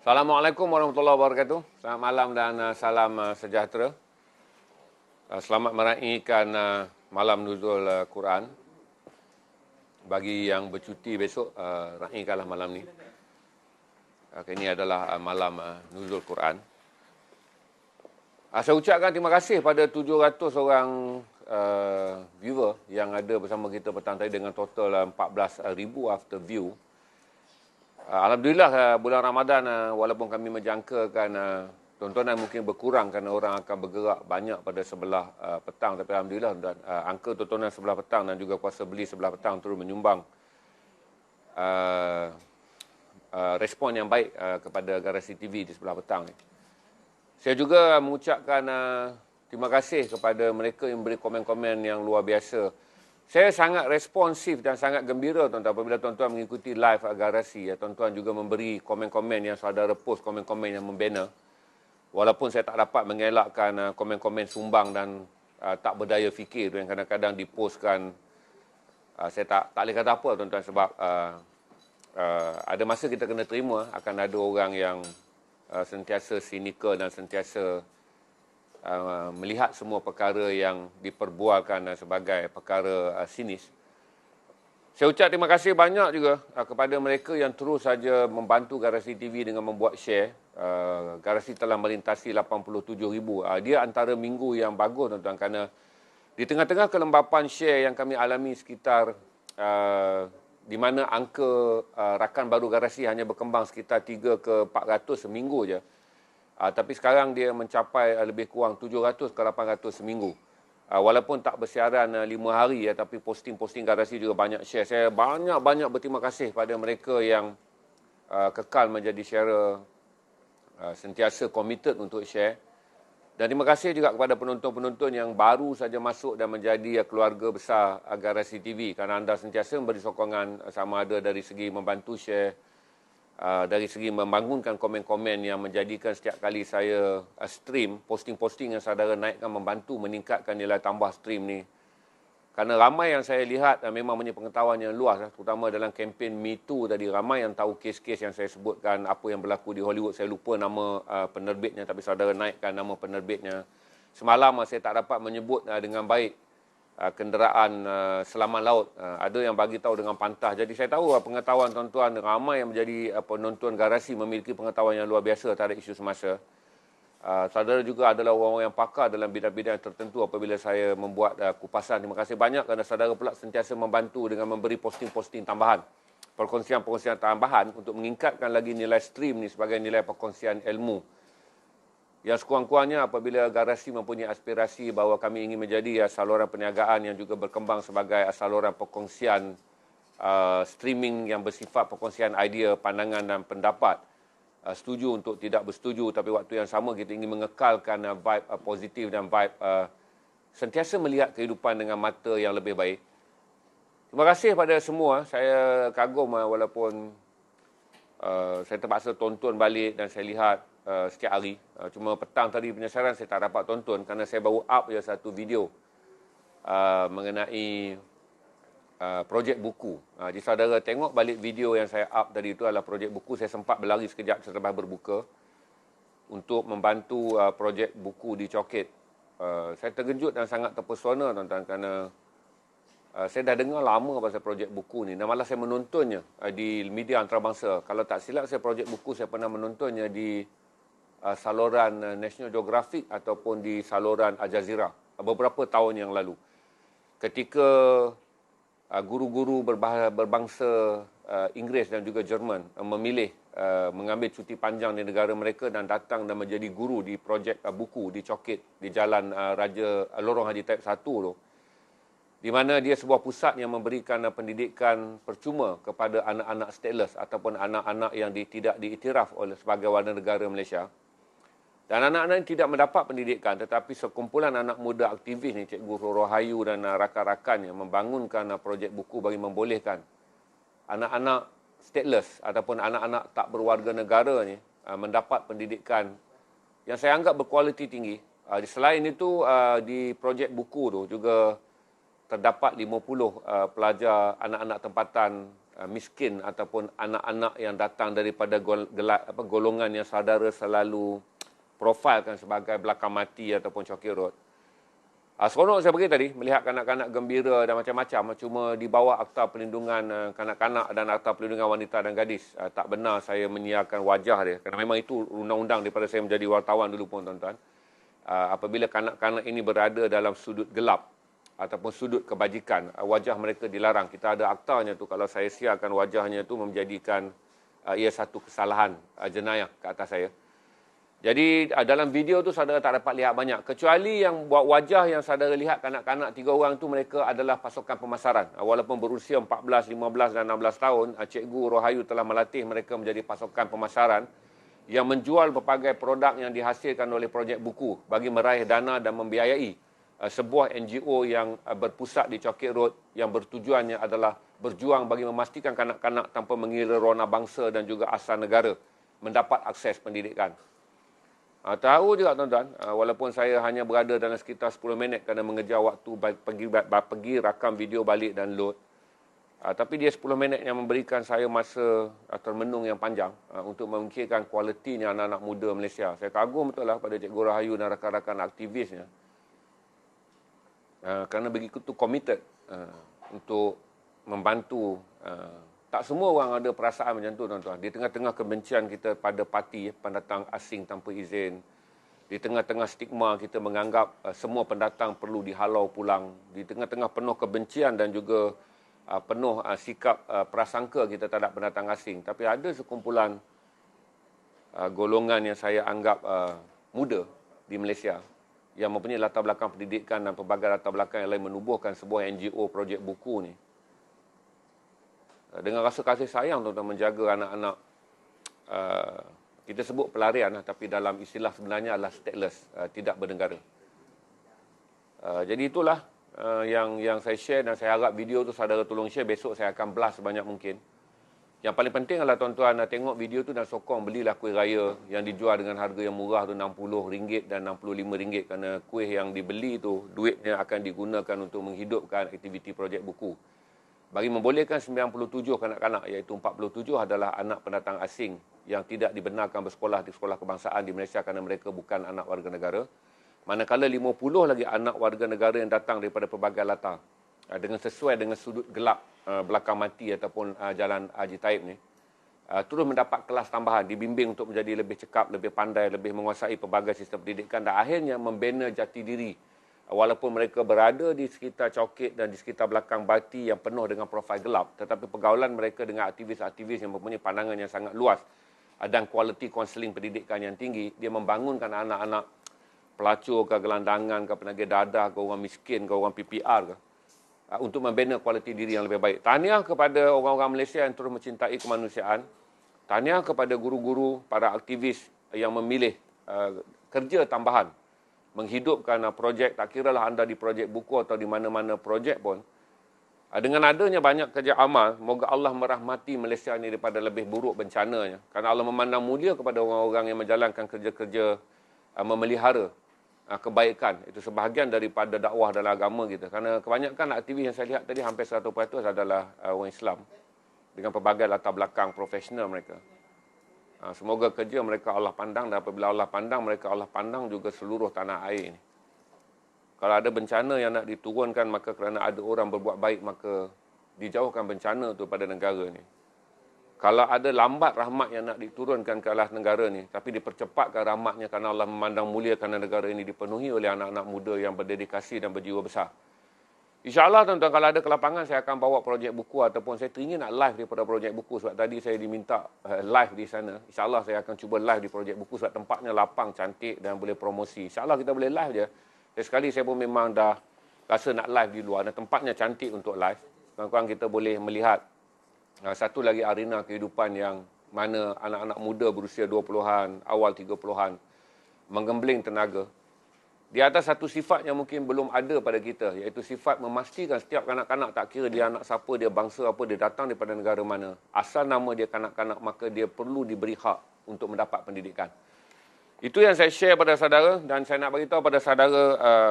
Assalamualaikum warahmatullahi wabarakatuh. Selamat malam dan salam sejahtera. Selamat meraihkan malam nuzul Quran. Bagi yang bercuti besok, raikanlah malam ni. Ini adalah malam nuzul Quran. Saya ucapkan terima kasih pada 700 orang viewer yang ada bersama kita petang tadi dengan total 14,000 after view. Alhamdulillah bulan Ramadan walaupun kami menjangkakan tontonan mungkin berkurang kerana orang akan bergerak banyak pada sebelah petang, tapi Alhamdulillah angka tontonan sebelah petang dan juga kuasa beli sebelah petang terus menyumbang respon yang baik kepada Garasi TV di sebelah petang ni. Saya juga mengucapkan terima kasih kepada mereka yang beri komen-komen yang luar biasa. Saya sangat responsif dan sangat gembira tuan-tuan apabila tuan-tuan mengikuti live Garasi. Tuan-tuan juga memberi komen-komen yang saudara post, komen-komen yang membina. Walaupun saya tak dapat mengelakkan komen-komen sumbang dan tak berdaya fikir yang kadang-kadang dipostkan. Saya tak boleh kata apa tuan-tuan sebab ada masa kita kena terima akan ada orang yang sentiasa sinikal dan sentiasa melihat semua perkara yang diperbualkan sebagai perkara sinis. Saya ucap terima kasih banyak juga kepada mereka yang terus saja membantu Garasi TV dengan membuat share. Garasi telah melintasi 87,000. Dia antara minggu yang bagus tuan-tuan kerana di tengah-tengah kelembapan share yang kami alami sekitar di mana angka rakan baru Garasi hanya berkembang sekitar 3 ke 400 seminggu je. Tapi sekarang dia mencapai lebih kurang 700 ke 800 seminggu. Walaupun tak bersiaran 5 hari, tapi posting-posting Garasi juga banyak share. Saya banyak-banyak berterima kasih pada mereka yang kekal menjadi sharer, sentiasa committed untuk share. Dan terima kasih juga kepada penonton-penonton yang baru saja masuk dan menjadi keluarga besar Garasi TV. Kerana anda sentiasa memberi sokongan sama ada dari segi membantu share, dari segi membangunkan komen-komen yang menjadikan setiap kali saya stream, posting-posting yang saudara naikkan membantu meningkatkan nilai tambah stream ni. Kerana ramai yang saya lihat memang punya pengetahuan yang luas, terutama dalam kempen Me Too tadi, ramai yang tahu kes-kes yang saya sebutkan, apa yang berlaku di Hollywood. Saya lupa nama penerbitnya, tapi saudara naikkan nama penerbitnya. Semalam saya tak dapat menyebut dengan baik kenderaan selamat laut. Ada yang bagi tahu dengan pantah. Jadi saya tahu pengetahuan tuan-tuan, ramai yang menjadi penonton Garasi memiliki pengetahuan yang luar biasa terhadap isu semasa. Saudara juga adalah orang-orang yang pakar dalam bidang-bidang tertentu apabila saya membuat kupasan. Terima kasih banyak kerana saudara pula sentiasa membantu dengan memberi posting-posting tambahan, perkongsian-perkongsian tambahan untuk meningkatkan lagi nilai stream ni sebagai nilai perkongsian ilmu. Yang sekurang-kurangnya apabila Garasi mempunyai aspirasi bahawa kami ingin menjadi saluran perniagaan yang juga berkembang sebagai saluran perkongsian streaming yang bersifat perkongsian idea, pandangan dan pendapat. Setuju untuk tidak bersetuju, tapi waktu yang sama kita ingin mengekalkan vibe positif dan vibe sentiasa melihat kehidupan dengan mata yang lebih baik. Terima kasih pada semua. Saya kagum walaupun saya terpaksa tonton balik dan saya lihat setiap hari. Cuma petang tadi penyesaran saya tak dapat tonton kerana saya baru up je satu video mengenai projek buku. Jadi saudara tengok balik video yang saya up tadi itu adalah projek buku. Saya sempat berlari sekejap selepas berbuka untuk membantu projek buku di Coket. Saya terkejut dan sangat terpesona tuan-tuan kerana saya dah dengar lama pasal projek buku ni dan malah saya menontonnya di media antarabangsa. Kalau tak silap saya projek buku saya pernah menontonnya di saluran National Geographic ataupun di saluran Al Jazeera beberapa tahun yang lalu. Ketika guru-guru berbangsa Inggeris dan juga Jerman memilih mengambil cuti panjang di negara mereka dan datang dan menjadi guru di projek buku di Coket di Jalan Lorong Haji Taib 1 tu, di mana dia sebuah pusat yang memberikan pendidikan percuma kepada anak-anak stateless ataupun anak-anak yang tidak diiktiraf oleh sebagai warga negara Malaysia. Dan anak-anak ini tidak mendapat pendidikan, tetapi sekumpulan anak muda aktivis ni, Cikgu Rohayu dan rakan-rakannya membangunkan projek buku bagi membolehkan anak-anak stateless ataupun anak-anak tak berwarga negara ni mendapat pendidikan yang saya anggap berkualiti tinggi. Selain itu, di projek buku tu juga terdapat 50 pelajar anak-anak tempatan miskin ataupun anak-anak yang datang daripada golongan yang saudara selalu profilkan sebagai belakang mati ataupun cokir road. Seronok saya pergi tadi melihat kanak-kanak gembira dan macam-macam. Cuma di bawah Akta Perlindungan Kanak-kanak dan Akta Perlindungan Wanita dan Gadis. Tak benar saya menyiarkan wajah dia. Kerana memang itu undang-undang daripada saya menjadi wartawan dulu pun tuan-tuan. Apabila kanak-kanak ini berada dalam sudut gelap ataupun sudut kebajikan, wajah mereka dilarang. Kita ada aktanya tu, kalau saya siarkan wajahnya tu menjadikan ia satu kesalahan jenayah ke atas saya. Jadi dalam video tu saudara tak dapat lihat banyak. Kecuali yang buat wajah yang saudara lihat kanak-kanak 3 orang tu, mereka adalah pasukan pemasaran. Walaupun berusia 14, 15 dan 16 tahun, Cikgu Rohayu telah melatih mereka menjadi pasukan pemasaran yang menjual berbagai produk yang dihasilkan oleh projek buku bagi meraih dana dan membiayai sebuah NGO yang berpusat di Cokit Road yang bertujuannya adalah berjuang bagi memastikan kanak-kanak tanpa mengira rona bangsa dan juga asal negara mendapat akses pendidikan. Tahu juga tuan-tuan, walaupun saya hanya berada dalam sekitar 10 minit kerana mengejar waktu pergi rakam video balik dan load. Tapi dia 10 minit yang memberikan saya masa termenung yang panjang untuk memikirkan kualitinya anak-anak muda Malaysia. Saya kagum betul lah pada Cikgu Rahayu dan rakan-rakan aktivisnya. Kerana begitu committed untuk membantu. Tak semua orang ada perasaan macam tu tuan-tuan. Di tengah-tengah kebencian kita pada parti pendatang asing tanpa izin. Di tengah-tengah stigma kita menganggap semua pendatang perlu dihalau pulang. Di tengah-tengah penuh kebencian dan juga penuh sikap prasangka kita terhadap pendatang asing. Tapi ada sekumpulan golongan yang saya anggap muda di Malaysia yang mempunyai latar belakang pendidikan dan pelbagai latar belakang yang lain menubuhkan sebuah NGO projek buku ni. Dengan rasa kasih sayang tuan-tuan menjaga anak-anak, kita sebut pelarian, tapi dalam istilah sebenarnya adalah stateless, tidak bernegara. Jadi itulah yang saya share dan saya harap video tu saudara tolong share. Besok saya akan blast sebanyak mungkin. Yang paling penting adalah tuan-tuan tengok video tu dan sokong belilah kuih raya yang dijual dengan harga yang murah tu RM60 dan RM65, kerana kuih yang dibeli tu duitnya akan digunakan untuk menghidupkan aktiviti projek buku. Bagi membolehkan 97 kanak-kanak, iaitu 47 adalah anak pendatang asing yang tidak dibenarkan bersekolah di sekolah kebangsaan di Malaysia kerana mereka bukan anak warga negara. Manakala 50 lagi anak warga negara yang datang daripada pelbagai latar dengan sesuai dengan sudut gelap belakang mati ataupun jalan Haji Taib ni, terus mendapat kelas tambahan, dibimbing untuk menjadi lebih cekap, lebih pandai, lebih menguasai pelbagai sistem pendidikan dan akhirnya membina jati diri. Walaupun mereka berada di sekitar Cokit dan di sekitar belakang Bati yang penuh dengan profil gelap, tetapi pergaulan mereka dengan aktivis-aktivis yang mempunyai pandangan yang sangat luas dan kualiti konseling pendidikan yang tinggi, dia membangunkan anak-anak pelacur ke gelandangan ke penagih dadah ke orang miskin ke orang PPR ke, untuk membina kualiti diri yang lebih baik. Tahniah kepada orang-orang Malaysia yang terus mencintai kemanusiaan. Tahniah kepada guru-guru, para aktivis yang memilih kerja tambahan menghidupkan projek, tak kiralah anda di projek buku atau di mana-mana projek pun. Dengan adanya banyak kerja amal, moga Allah merahmati Malaysia ini daripada lebih buruk bencananya. Kerana Allah memandang mulia kepada orang-orang yang menjalankan kerja-kerja memelihara kebaikan. Itu sebahagian daripada dakwah dalam agama kita. Kerana kebanyakan aktivis yang saya lihat tadi hampir 100% adalah orang Islam dengan pelbagai latar belakang profesional mereka. Semoga kerja mereka Allah pandang, dan apabila Allah pandang, mereka Allah pandang juga seluruh tanah air ini. Kalau ada bencana yang nak diturunkan, maka kerana ada orang berbuat baik, maka dijauhkan bencana itu pada negara ini. Kalau ada lambat rahmat yang nak diturunkan ke atas negara ini, tapi dipercepatkan rahmatnya kerana Allah memandang mulia kerana negara ini dipenuhi oleh anak-anak muda yang berdedikasi dan berjiwa besar. InsyaAllah tuan-tuan, kalau ada kelapangan, saya akan bawa projek buku ataupun saya teringin nak live daripada projek buku sebab tadi saya diminta live di sana. InsyaAllah saya akan cuba live di projek buku sebab tempatnya lapang, cantik dan boleh promosi. InsyaAllah kita boleh live je. Sekali saya pun memang dah rasa nak live di luar dan tempatnya cantik untuk live. Kawan-kawan kita boleh melihat satu lagi arena kehidupan yang mana anak-anak muda berusia 20-an, awal 30-an menggembling tenaga. Di atas satu sifat yang mungkin belum ada pada kita, iaitu sifat memastikan setiap kanak-kanak, tak kira dia anak siapa, dia bangsa apa, dia datang daripada negara mana, asal nama dia kanak-kanak, maka dia perlu diberi hak untuk mendapat pendidikan. Itu yang saya share pada saudara, dan saya nak beritahu pada saudara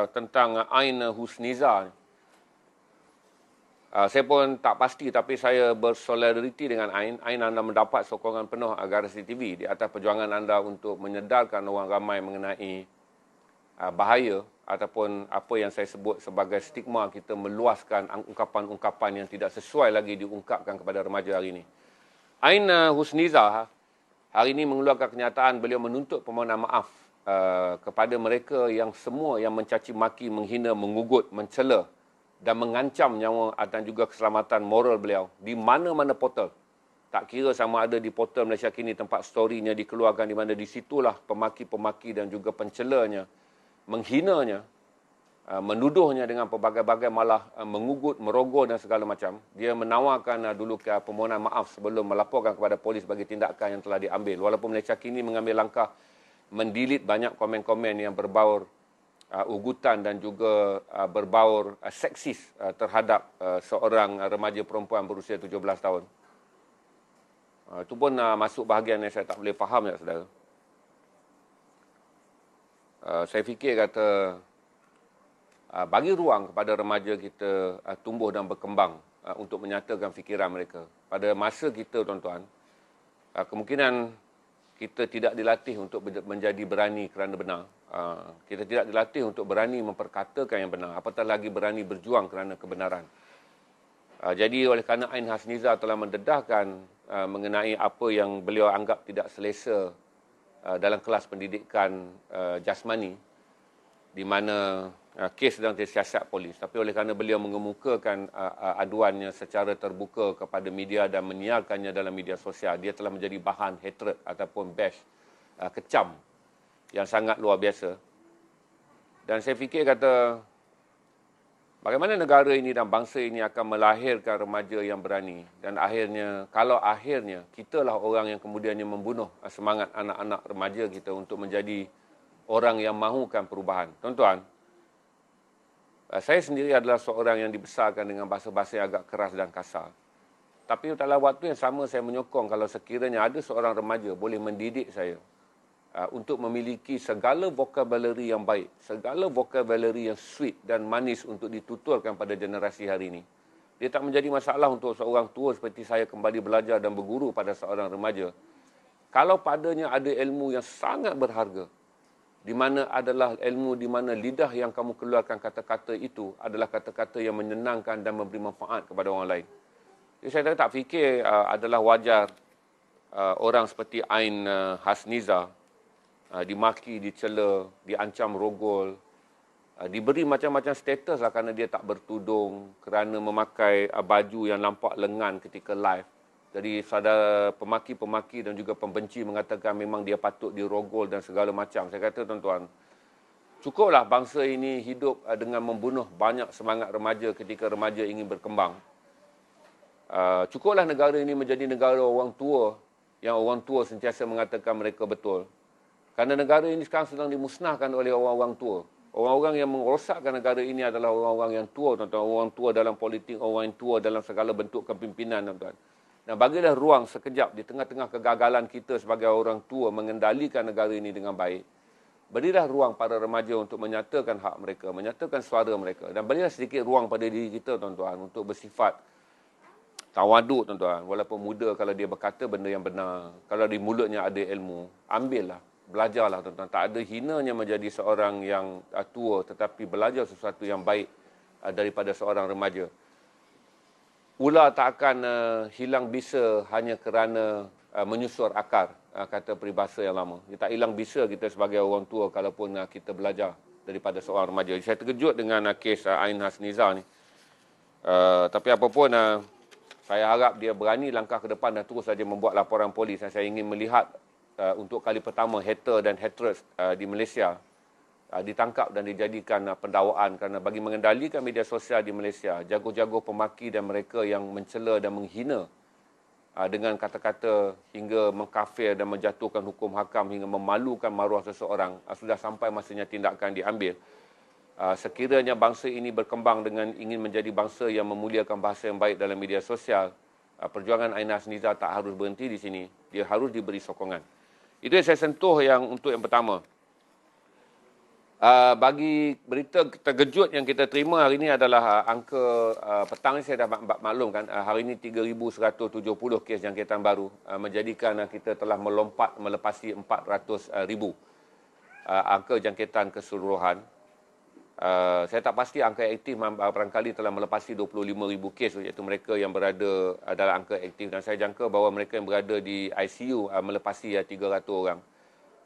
tentang Ain Husniza. Saya pun tak pasti, tapi saya bersolidariti dengan Ain. Ain, anda mendapat sokongan penuh Garasi TV di atas perjuangan anda untuk menyedarkan orang ramai mengenai bahaya ataupun apa yang saya sebut sebagai stigma kita meluaskan ungkapan-ungkapan yang tidak sesuai lagi diungkapkan kepada remaja hari ini. Ain Husniza hari ini mengeluarkan kenyataan beliau menuntut permohonan maaf kepada mereka yang semua yang mencaci maki, menghina, mengugut, mencela dan mengancam nyawa dan juga keselamatan moral beliau di mana-mana portal. Tak kira sama ada di portal Malaysia Kini tempat storynya dikeluarkan, di mana di situlah pemaki-pemaki dan juga pencelanya, menghinanya, menuduhnya dengan pelbagai-bagai, malah mengugut, merogoh dan segala macam. Dia menawarkan dulu permohonan maaf sebelum melaporkan kepada polis bagi tindakan yang telah diambil. Walaupun Malaysia Kini mengambil langkah mendelete banyak komen-komen yang berbaur ugutan dan juga berbaur seksis terhadap seorang remaja perempuan berusia 17 tahun. Itu pun masuk bahagian yang saya tak boleh faham, ya saudara. Saya fikir kata bagi ruang kepada remaja kita tumbuh dan berkembang untuk menyatakan fikiran mereka. Pada masa kita, tuan-tuan, kemungkinan kita tidak dilatih untuk menjadi berani kerana benar. Kita tidak dilatih untuk berani memperkatakan yang benar, apatah lagi berani berjuang kerana kebenaran. Jadi oleh kerana Ain Husniza telah mendedahkan mengenai apa yang beliau anggap tidak selesa dalam kelas pendidikan jasmani, di mana kes sedang disiasat polis. Tapi oleh kerana beliau mengemukakan aduannya secara terbuka kepada media dan menyiarkannya dalam media sosial, dia telah menjadi bahan hatred ataupun bash, kecam yang sangat luar biasa. Dan saya fikir kata, bagaimana negara ini dan bangsa ini akan melahirkan remaja yang berani. Dan akhirnya, kalau akhirnya kitalah orang yang kemudiannya membunuh semangat anak-anak remaja kita untuk menjadi orang yang mahukan perubahan. Tuan-tuan, saya sendiri adalah seorang yang dibesarkan dengan bahasa-bahasa yang agak keras dan kasar. Tapi dalam waktu yang sama saya menyokong kalau sekiranya ada seorang remaja boleh mendidik saya untuk memiliki segala vocabulary yang baik, segala vocabulary yang sweet dan manis untuk dituturkan pada generasi hari ini. Dia tak menjadi masalah untuk seorang tua seperti saya kembali belajar dan berguru pada seorang remaja. Kalau padanya ada ilmu yang sangat berharga, di mana adalah ilmu di mana lidah yang kamu keluarkan kata-kata itu adalah kata-kata yang menyenangkan dan memberi manfaat kepada orang lain. Jadi saya tak fikir adalah wajar orang seperti Ain Husniza dimaki, dicela, diancam rogol, diberi macam-macam status lah kerana dia tak bertudung, kerana memakai baju yang nampak lengan ketika live. Jadi saudara pemaki-pemaki dan juga pembenci mengatakan memang dia patut dirogol dan segala macam. Saya kata, tuan-tuan, cukuplah bangsa ini hidup dengan membunuh banyak semangat remaja ketika remaja ingin berkembang. Cukuplah negara ini menjadi negara orang tua, yang orang tua sentiasa mengatakan mereka betul. Kerana negara ini sekarang sedang dimusnahkan oleh orang-orang tua. Orang-orang yang merosakkan negara ini adalah orang-orang yang tua, tuan-tuan. Orang tua dalam politik, orang yang tua dalam segala bentuk kepimpinan, tuan-tuan. Dan bagilah ruang sekejap di tengah-tengah kegagalan kita sebagai orang tua mengendalikan negara ini dengan baik. Berilah ruang pada remaja untuk menyatakan hak mereka, menyatakan suara mereka. Dan berilah sedikit ruang pada diri kita, tuan-tuan, untuk bersifat tawaduk, tuan-tuan. Walaupun muda, kalau dia berkata benda yang benar, kalau di mulutnya ada ilmu, ambillah, belajarlah, tuan-tuan. Tak ada hinanya menjadi seorang yang tua, tetapi belajar sesuatu yang baik daripada seorang remaja. Ular tak akan hilang bisa hanya kerana menyusur akar, kata peribahasa yang lama. Dia tak hilang bisa kita sebagai orang tua kalaupun kita belajar daripada seorang remaja. Saya terkejut dengan kes Ain Husniza ni. Tapi apapun, saya harap dia berani langkah ke depan dan terus saja membuat laporan polis. Saya ingin melihat untuk kali pertama hater dan haters di Malaysia ditangkap dan dijadikan pendakwaan, kerana bagi mengendalikan media sosial di Malaysia, jago-jago pemaki dan mereka yang mencela dan menghina dengan kata-kata hingga mengkafir dan menjatuhkan hukum hakam hingga memalukan maruah seseorang, sudah sampai masanya tindakan diambil. Sekiranya bangsa ini berkembang dengan ingin menjadi bangsa yang memuliakan bahasa yang baik dalam media sosial, perjuangan Ain Husniza tak harus berhenti di sini, dia harus diberi sokongan. Itu yang saya sentuh untuk yang pertama. Bagi berita terkejut yang kita terima hari ini adalah angka petang ni saya dah maklumkan hari ini 3,170 kes jangkitan baru menjadikan kita telah melompat melepasi 400,000 angka jangkitan keseluruhan. Saya tak pasti angka aktif barangkali telah melepasi 25,000 kes iaitu mereka yang berada dalam angka aktif, dan saya jangka bahawa mereka yang berada di ICU melepasi 300 orang.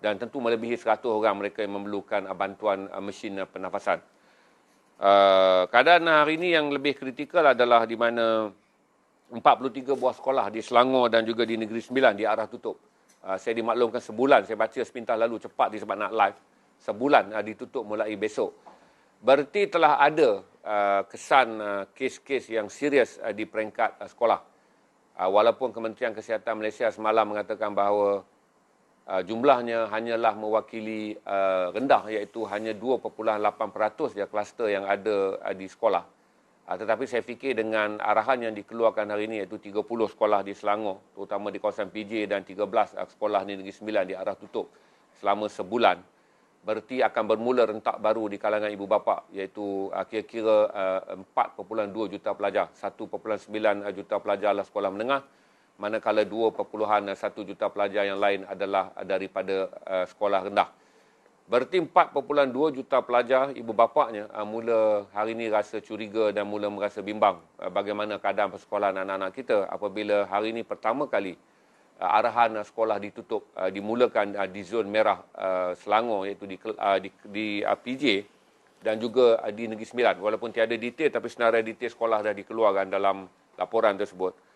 Dan tentu melebihi 100 orang mereka yang memerlukan bantuan mesin pernafasan. Keadaan hari ini yang lebih kritikal adalah di mana 43 buah sekolah di Selangor dan juga di Negeri Sembilan diarah tutup. Saya dimaklumkan sebulan, saya baca sepintas lalu cepat disebab nak live, sebulan ditutup mulai besok. Berarti telah ada kesan kes-kes yang serius di peringkat sekolah. Walaupun Kementerian Kesihatan Malaysia semalam mengatakan bahawa jumlahnya hanyalah mewakili rendah, iaitu hanya 2.8% ya kluster yang ada di sekolah. Tetapi saya fikir dengan arahan yang dikeluarkan hari ini, iaitu 30 sekolah di Selangor, terutama di kawasan PJ, dan 13 sekolah di Negeri Sembilan diarah tutup selama sebulan, berarti akan bermula rentak baru di kalangan ibu bapa, iaitu kira-kira 4.2 juta pelajar. 1.9 juta pelajar adalah sekolah menengah, manakala 2.1 juta pelajar yang lain adalah daripada sekolah rendah. Berarti 4.2 juta pelajar, ibu bapaknya mula hari ini rasa curiga dan mula merasa bimbang bagaimana keadaan persekolahan anak-anak kita apabila hari ini pertama kali arahan sekolah ditutup, dimulakan di zon merah Selangor, iaitu di PJ dan juga di Negeri Sembilan. Walaupun tiada detail, tapi senarai detail sekolah dah dikeluarkan dalam laporan tersebut.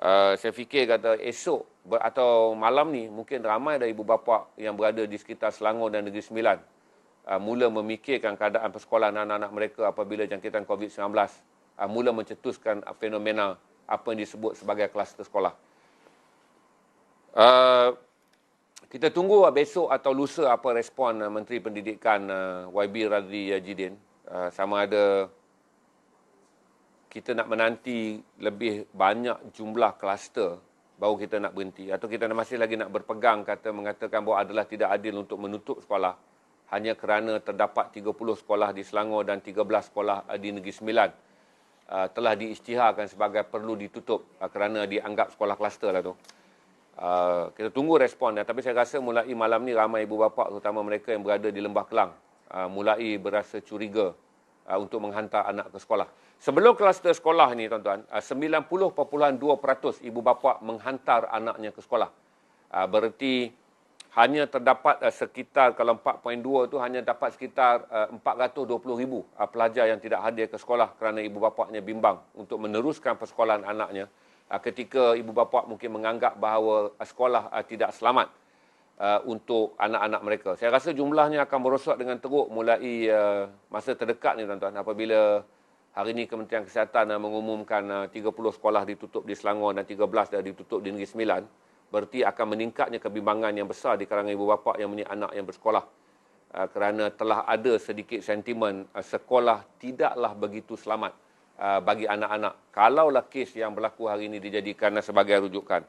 Saya fikir kata esok atau malam ni mungkin ramai dari ibu bapa yang berada di sekitar Selangor dan Negeri Sembilan mula memikirkan keadaan persekolahan anak-anak mereka apabila jangkitan COVID-19 mula mencetuskan fenomena apa yang disebut sebagai kluster sekolah. Kita tunggu besok atau lusa apa respon Menteri Pendidikan YB Razli Jidin, sama ada kita nak menanti lebih banyak jumlah kluster baru kita nak berhenti, atau kita masih lagi nak berpegang mengatakan bahawa adalah tidak adil untuk menutup sekolah hanya kerana terdapat 30 sekolah di Selangor dan 13 sekolah di Negeri Sembilan telah diisytiharkan sebagai perlu ditutup kerana dianggap sekolah kluster lah tu. Kita tunggu respon, tapi saya rasa mulai malam ni ramai ibu bapa, terutama mereka yang berada di Lembah Kelang, mulai berasa curiga untuk menghantar anak ke sekolah. Sebelum kluster sekolah ni tuan-tuan, 90.2% ibu bapa menghantar anaknya ke sekolah. Berarti hanya terdapat sekitar, kalau 4.2 tu hanya dapat sekitar 420,000 pelajar yang tidak hadir ke sekolah kerana ibu bapanya bimbang untuk meneruskan persekolahan anaknya ketika ibu bapa mungkin menganggap bahawa sekolah tidak selamat untuk anak-anak mereka. Saya rasa jumlahnya akan merosot dengan teruk mulai masa terdekat ni tuan-tuan, apabila hari ini Kementerian Kesihatan mengumumkan 30 sekolah ditutup di Selangor dan 13 dah ditutup di Negeri Sembilan. Berarti akan meningkatnya kebimbangan yang besar di kalangan ibu bapa yang mempunyai anak yang bersekolah. Kerana telah ada sedikit sentimen sekolah tidaklah begitu selamat bagi anak-anak kalaulah kes yang berlaku hari ini dijadikan sebagai rujukan.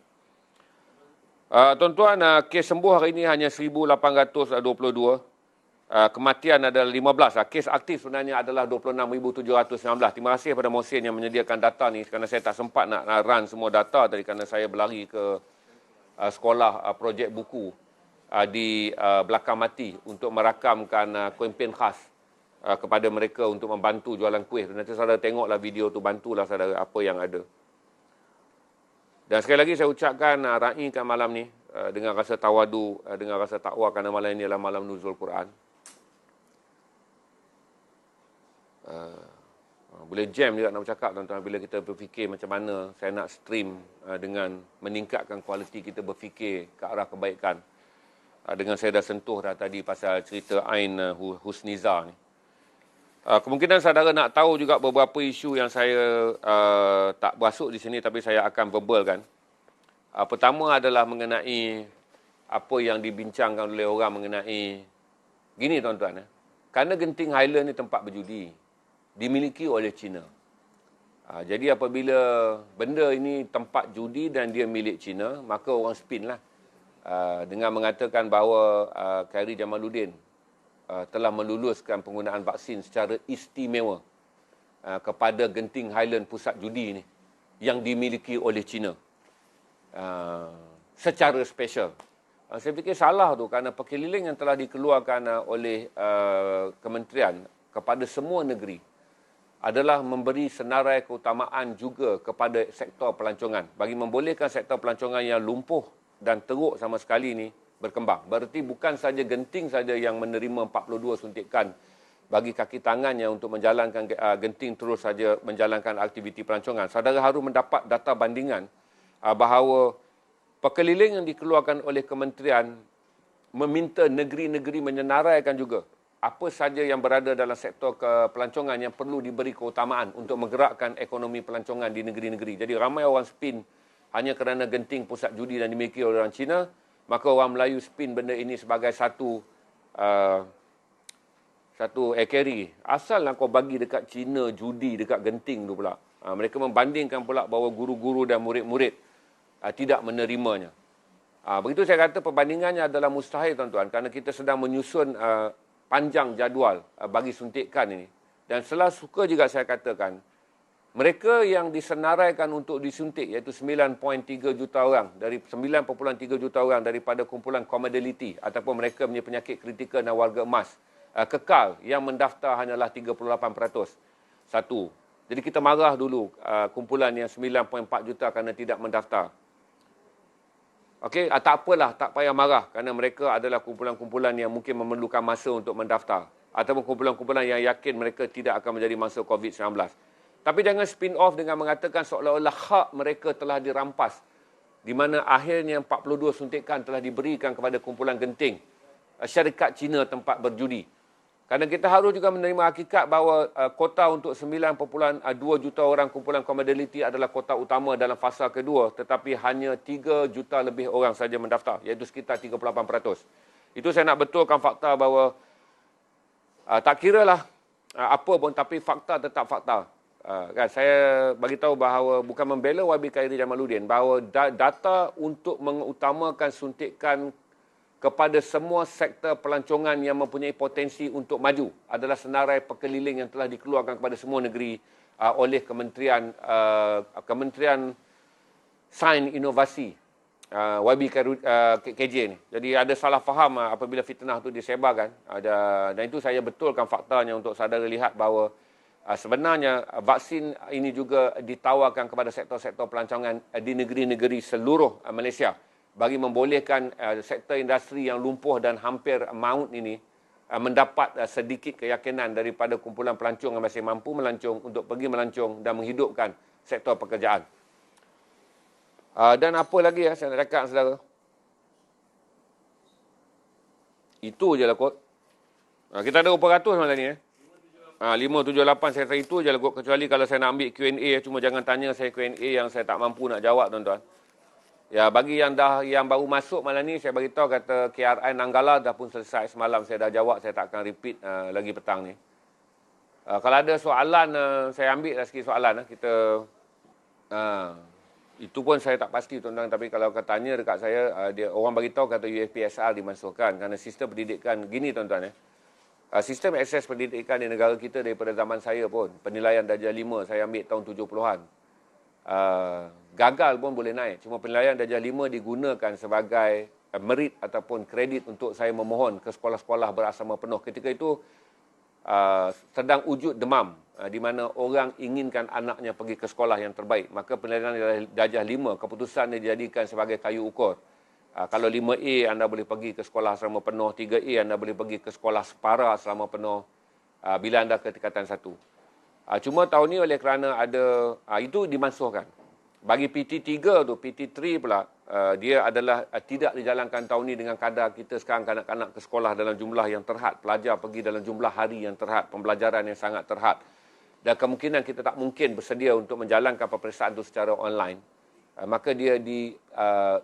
Tuan-tuan, kes sembuh hari ini hanya 1,822. Kematian adalah 15. Kes aktif sebenarnya adalah 26,719. Terima kasih kepada Mohsin yang menyediakan data ni, kerana saya tak sempat nak run semua data tadi kerana saya berlari ke sekolah projek buku di Belakang Mati untuk merakamkan kempen khas kepada mereka untuk membantu jualan kuih. Nanti saudara tengoklah video tu, bantulah saudara apa yang ada. Dan sekali lagi saya ucapkan raikan malam ni dengan rasa tawadu, dengan rasa takwa, kerana malam ini adalah malam nuzul Quran. Boleh jam juga nak bercakap tuan-tuan bila kita berfikir macam mana saya nak stream dengan meningkatkan kualiti kita berfikir ke arah kebaikan. Dengan saya dah sentuh dah tadi pasal cerita Ain Husniza ni. Kemungkinan saudara nak tahu juga beberapa isu yang saya tak masuk di sini tapi saya akan verbalkan. Pertama adalah mengenai apa yang dibincangkan oleh orang mengenai gini tuan-tuan. Kerana Genting Highland ni tempat berjudi, dimiliki oleh China. Jadi apabila benda ini tempat judi dan dia milik China, maka orang spin lah dengan mengatakan bahawa Khairi Jamaluddin telah meluluskan penggunaan vaksin secara istimewa kepada Genting Highland Pusat Judi ini yang dimiliki oleh China secara special. Saya fikir salah tu kerana perkeliling yang telah dikeluarkan oleh kementerian kepada semua negeri adalah memberi senarai keutamaan juga kepada sektor pelancongan bagi membolehkan sektor pelancongan yang lumpuh dan teruk sama sekali ini berkembang. Berarti bukan saja Genting saja yang menerima 42 suntikan bagi kaki tangannya untuk menjalankan Genting terus saja menjalankan aktiviti pelancongan. Saudara Harun mendapat data bandingan bahawa perkeliling yang dikeluarkan oleh kementerian meminta negeri-negeri menyenaraikan juga apa saja yang berada dalam sektor pelancongan yang perlu diberi keutamaan untuk menggerakkan ekonomi pelancongan di negeri-negeri. Jadi ramai orang spin hanya kerana Genting pusat judi dan dimiliki oleh orang Cina, maka orang Melayu spin benda ini sebagai satu carry. Asallah kau bagi dekat Cina judi dekat Genting tu pula. Mereka membandingkan pula bahawa guru-guru dan murid-murid tidak menerimanya. Begitu saya kata perbandingannya adalah mustahil tuan-tuan kerana kita sedang menyusun panjang jadual bagi suntikan ini. Dan selalu suka juga saya katakan, mereka yang disenaraikan untuk disuntik iaitu 9.3 juta orang, dari 9.3 juta orang daripada kumpulan comorbidity ataupun mereka punya penyakit kritikal dan warga emas, kekal yang mendaftar hanyalah 38%. Satu. Jadi kita marah dulu kumpulan yang 9.4 juta kerana tidak mendaftar. Okey, tak apalah, tak payah marah kerana mereka adalah kumpulan-kumpulan yang mungkin memerlukan masa untuk mendaftar ataupun kumpulan-kumpulan yang yakin mereka tidak akan menjadi mangsa COVID-19. Tapi jangan spin off dengan mengatakan seolah-olah hak mereka telah dirampas di mana akhirnya 42 suntikan telah diberikan kepada kumpulan Genting, syarikat Cina tempat berjudi. Kerana kita harus juga menerima hakikat bahawa kota untuk 9.2 juta orang kumpulan comorbidity adalah kota utama dalam fasa kedua, tetapi hanya 3 juta lebih orang saja mendaftar, iaitu sekitar 38%. Itu saya nak betulkan fakta bahawa tak kiralah apa pun, tapi fakta tetap fakta. Kan, saya bagi tahu bahawa bukan membela YB Khairi Jamaluddin, bahawa data untuk mengutamakan suntikan kepada semua sektor pelancongan yang mempunyai potensi untuk maju adalah senarai perkeliling yang telah dikeluarkan kepada semua negeri oleh Kementerian Sains Inovasi YB KJ ni. Jadi ada salah faham apabila fitnah itu disebarkan. Dan itu saya betulkan faktanya untuk saudara lihat bahawa sebenarnya vaksin ini juga ditawarkan kepada sektor-sektor pelancongan di negeri-negeri seluruh Malaysia bagi membolehkan sektor industri yang lumpuh dan hampir maut ini mendapat sedikit keyakinan daripada kumpulan pelancong yang masih mampu melancong untuk pergi melancong dan menghidupkan sektor pekerjaan. Dan apa lagi saya nak cakap, saudara? Itu je lah kot. Kita ada berapa ratus malam ni? 578 saya kata itu je lah kot. Kecuali kalau saya nak ambil Q&A, cuma jangan tanya saya Q&A yang saya tak mampu nak jawab, tuan-tuan. Ya, bagi yang baru masuk malam ni, saya beritahu kata KRI Nanggala dah pun selesai semalam. Saya dah jawab, saya tak akan repeat lagi petang ni. Kalau ada soalan, saya ambil lah sikit soalan. Kita itu pun saya tak pasti, tuan-tuan. Tapi kalau tanya dekat saya, orang beritahu kata USPSR dimasukkan. Kerana sistem pendidikan, gini tuan-tuan. Sistem akses pendidikan di negara kita daripada zaman saya pun, penilaian darjah 5 saya ambil tahun 70-an. Gagal pun boleh naik. Cuma penilaian darjah 5 digunakan sebagai merit ataupun kredit untuk saya memohon ke sekolah-sekolah berasrama penuh. Ketika itu sedang wujud demam, di mana orang inginkan anaknya pergi ke sekolah yang terbaik. Maka penilaian darjah 5, keputusan dijadikan sebagai kayu ukur. Kalau 5A anda boleh pergi ke sekolah asrama penuh, 3A anda boleh pergi ke sekolah separa asrama penuh bila anda ke tingkatan 1. Cuma tahun ni oleh kerana ada, itu dimansuhkan. Bagi PT3 tu, PT3 pula, dia adalah tidak dijalankan tahun ni dengan kadar kita sekarang kanak-kanak ke sekolah dalam jumlah yang terhad. Pelajar pergi dalam jumlah hari yang terhad, pembelajaran yang sangat terhad. Dan kemungkinan kita tak mungkin bersedia untuk menjalankan peperiksaan itu secara online. Maka dia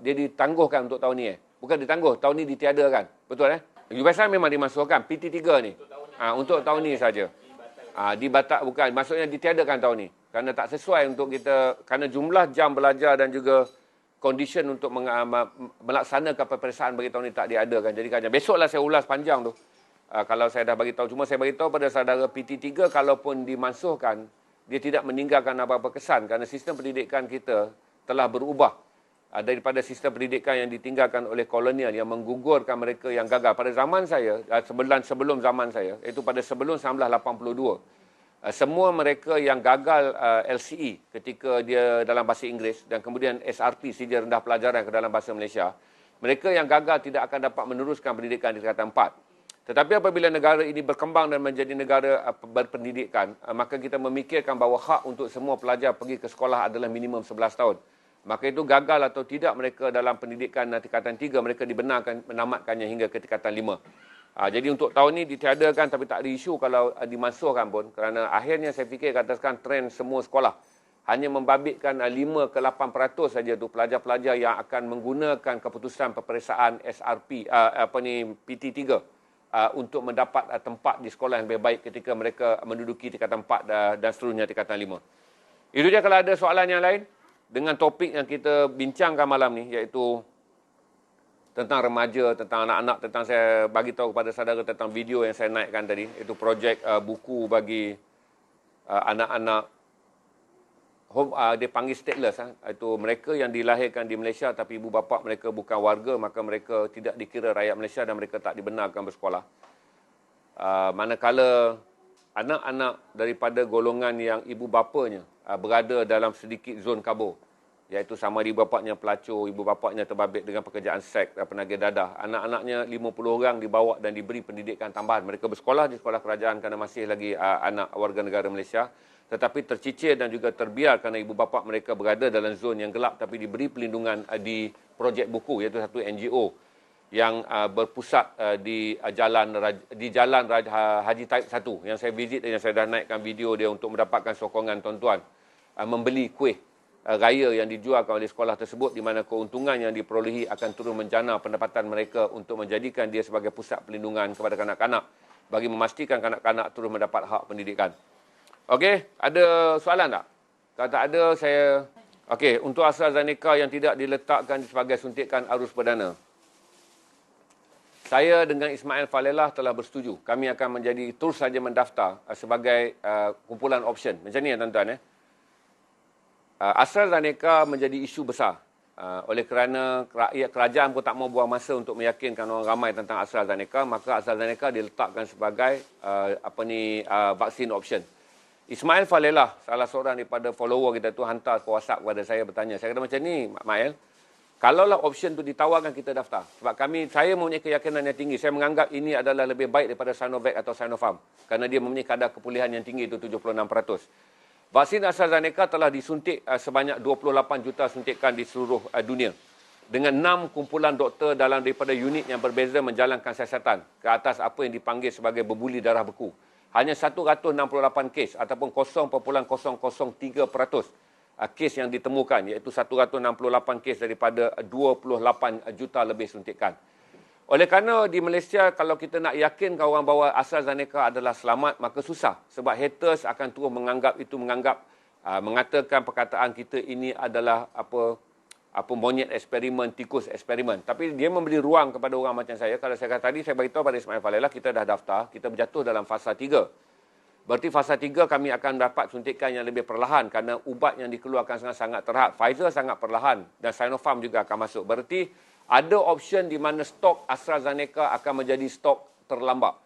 ditangguhkan untuk tahun ni. Bukan ditangguh, tahun ni ditiadakan. Betul UPSR memang dimasukkan, PT3 ni. Untuk tahun ni saja. Dibatak bukan, maksudnya ditiadakan tahun ni kerana tak sesuai untuk kita, kerana jumlah jam belajar dan juga condition untuk melaksanakan peperiksaan bagi tahun ni tak diadakan. Jadi besoklah saya ulas panjang tu kalau saya dah bagi tahu. Cuma saya bagi tahu pada saudara PT3, kalaupun dimansuhkan, dia tidak meninggalkan apa-apa kesan kerana sistem pendidikan kita telah berubah daripada sistem pendidikan yang ditinggalkan oleh kolonial yang menggugurkan mereka yang gagal. Pada zaman saya, sebelum zaman saya, iaitu pada sebelum 1982, semua mereka yang gagal LCE ketika dia dalam bahasa Inggeris dan kemudian SRP, Sijil Rendah Pelajaran ke dalam bahasa Malaysia, mereka yang gagal tidak akan dapat meneruskan pendidikan di tingkatan 4. Tetapi apabila negara ini berkembang dan menjadi negara berpendidikan, maka kita memikirkan bahawa hak untuk semua pelajar pergi ke sekolah adalah minimum 11 tahun. Maka itu gagal atau tidak mereka dalam pendidikan tingkatan 3, mereka dibenarkan menamatkannya hingga ke tingkatan 5. Jadi untuk tahun ini ditiadakan tapi tak ada isu kalau dimansuhkan pun, kerana akhirnya saya fikir katakan trend semua sekolah hanya membabitkan 5 ke 8% saja tu pelajar-pelajar yang akan menggunakan keputusan peperiksaan SRP PT3 untuk mendapat tempat di sekolah yang lebih baik ketika mereka menduduki tingkatan 4 dan seterusnya tingkatan 5. Itu dia. Kalau ada soalan yang lain dengan topik yang kita bincangkan malam ni, iaitu tentang remaja, tentang anak-anak, tentang saya bagi tahu kepada saudara tentang video yang saya naikkan tadi, iaitu projek buku bagi anak-anak dia panggil stateless, iaitu mereka yang dilahirkan di Malaysia tapi ibu bapa mereka bukan warga, maka mereka tidak dikira rakyat Malaysia dan mereka tak dibenarkan bersekolah. Manakala anak-anak daripada golongan yang ibu bapanya berada dalam sedikit zon kabur, iaitu sama ibu bapanya pelacur, ibu bapanya terbabit dengan pekerjaan seks dan penagih dadah. Anak-anaknya 50 orang dibawa dan diberi pendidikan tambahan. Mereka bersekolah di sekolah kerajaan kerana masih lagi anak warga negara Malaysia, tetapi tercicir dan juga terbiar kerana ibu bapa mereka berada dalam zon yang gelap tapi diberi pelindungan di projek buku, iaitu satu NGO yang berpusat di Jalan Haji Taib 1 yang saya visit dan yang saya dah naikkan video dia untuk mendapatkan sokongan tuan-tuan membeli kuih raya yang dijualkan oleh sekolah tersebut, di mana keuntungan yang diperolehi akan turun menjana pendapatan mereka untuk menjadikan dia sebagai pusat pelindungan kepada kanak-kanak bagi memastikan kanak-kanak turun mendapat hak pendidikan. Okey, ada soalan tak? Kalau tak ada, saya... Okey, untuk AstraZeneca yang tidak diletakkan sebagai suntikan arus perdana, saya dengan Ismail Falelah telah bersetuju. Kami akan menjadi terus saja mendaftar sebagai kumpulan option. Macam ni ya tuan-tuan. AstraZeneca menjadi isu besar oleh kerana kerajaan pun tak mau buang masa untuk meyakinkan orang ramai tentang AstraZeneca, maka AstraZeneca diletakkan sebagai vaksin option. Ismail Falelah, salah seorang daripada follower kita tu, hantar ke WhatsApp kepada saya bertanya. Saya kata macam ni, Mael, kalaulah option tu ditawarkan kita daftar. Sebab saya mempunyai keyakinan yang tinggi. Saya menganggap ini adalah lebih baik daripada Sinovac atau Sinopharm kerana dia mempunyai kadar kepulihan yang tinggi, itu 76%. Vaksin AstraZeneca telah disuntik sebanyak 28 juta suntikan di seluruh dunia. Dengan 6 kumpulan doktor dalam daripada unit yang berbeza menjalankan siasatan ke atas apa yang dipanggil sebagai berbuli darah beku. Hanya 168 kes ataupun 0.003% kes yang ditemukan, iaitu 168 kes daripada 28 juta lebih suntikan. Oleh kerana di Malaysia, kalau kita nak yakinkan orang bahawa AstraZeneca adalah selamat, maka susah. Sebab haters akan terus mengatakan perkataan kita ini adalah monyet eksperimen, tikus eksperimen. Tapi dia memberi ruang kepada orang macam saya. Kalau saya kata tadi, saya beritahu pada Ismail Falelah, kita dah daftar, kita berjatuh dalam fasa 3. Berarti fasa 3 kami akan dapat suntikan yang lebih perlahan kerana ubat yang dikeluarkan sangat-sangat terhad. Pfizer sangat perlahan dan Sinopharm juga akan masuk. Berarti ada option di mana stok AstraZeneca akan menjadi stok terlambat.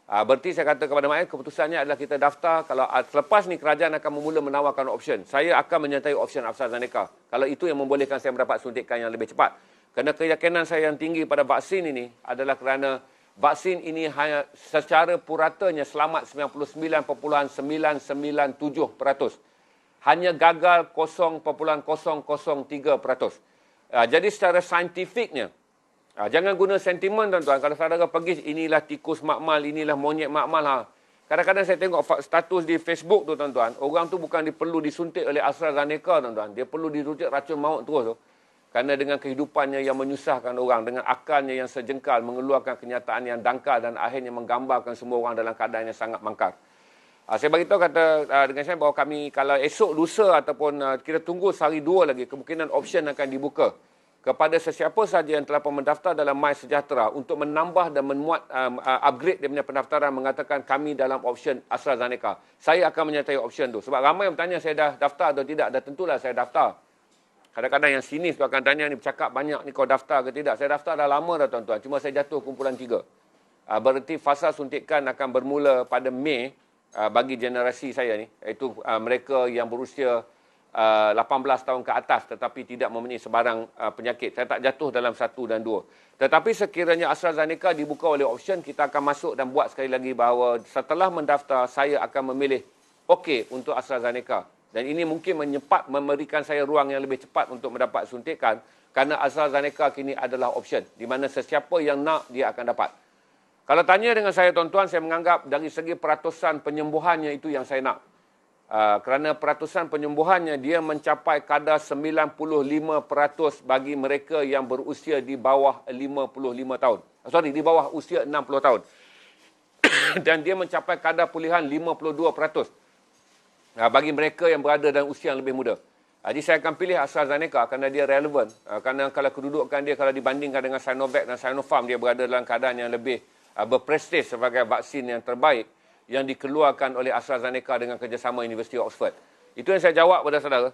Berarti saya kata kepada Mael, keputusannya adalah kita daftar. Kalau selepas ni kerajaan akan memula menawarkan option, saya akan menyertai option AstraZeneca. Kalau itu yang membolehkan saya mendapat suntikan yang lebih cepat. Kerana keyakinan saya yang tinggi pada vaksin ini adalah kerana vaksin ini hanya secara puratanya selamat 99.997%. Hanya gagal 0.003%. Jadi secara saintifiknya, jangan guna sentimen tuan-tuan. Kalau saudara pergi, inilah tikus makmal, inilah monyet makmal. Kadang-kadang saya tengok status di Facebook tu tuan-tuan, orang tu bukan perlu disuntik oleh AstraZeneca tuan-tuan. Dia perlu dirujuk racun maut terus tu. Kerana dengan kehidupannya yang menyusahkan orang, dengan akalnya yang sejengkal, mengeluarkan kenyataan yang dangkal dan akhirnya menggambarkan semua orang dalam keadaan yang sangat mangkar. Saya beritahu dengan saya bahawa kami kalau esok lusa ataupun kita tunggu sehari 2 lagi, kemungkinan option akan dibuka kepada sesiapa sahaja yang telah mendaftar dalam MySejahtera untuk menambah dan memuat upgrade dia punya pendaftaran mengatakan kami dalam option AstraZeneca. Saya akan menyertai option tu. Sebab ramai yang bertanya saya dah daftar atau tidak. Dah tentulah saya daftar. Kadang-kadang yang sinis tu akan tanya ni bercakap banyak ni kau daftar ke tidak. Saya daftar dah lama dah tuan-tuan. Cuma saya jatuh kumpulan 3. Berarti fasa suntikan akan bermula pada Mei bagi generasi saya ni. Iaitu mereka yang berusia 18 tahun ke atas tetapi tidak mempunyai sebarang penyakit. Saya tak jatuh dalam 1 dan 2. Tetapi sekiranya AstraZeneca dibuka oleh option, kita akan masuk dan buat sekali lagi bahawa setelah mendaftar, saya akan memilih okey untuk AstraZeneca. Dan ini mungkin memberikan saya ruang yang lebih cepat untuk mendapat suntikan kerana AstraZeneca kini adalah option di mana sesiapa yang nak, dia akan dapat. Kalau tanya dengan saya tuan-tuan, saya menganggap dari segi peratusan penyembuhannya itu yang saya nak. Kerana peratusan penyembuhannya dia mencapai kadar 95% bagi mereka yang berusia di bawah 55 tahun. Di bawah usia 60 tahun. Dan dia mencapai kadar pulihan 52% bagi mereka yang berada dalam usia yang lebih muda. Jadi saya akan pilih AstraZeneca kerana dia relevan. Kerana kalau kedudukan dia kalau dibandingkan dengan Sinovac dan Sinopharm, dia berada dalam keadaan yang lebih berprestij sebagai vaksin yang terbaik yang dikeluarkan oleh AstraZeneca dengan kerjasama University of Oxford. Itu yang saya jawab kepada saudara.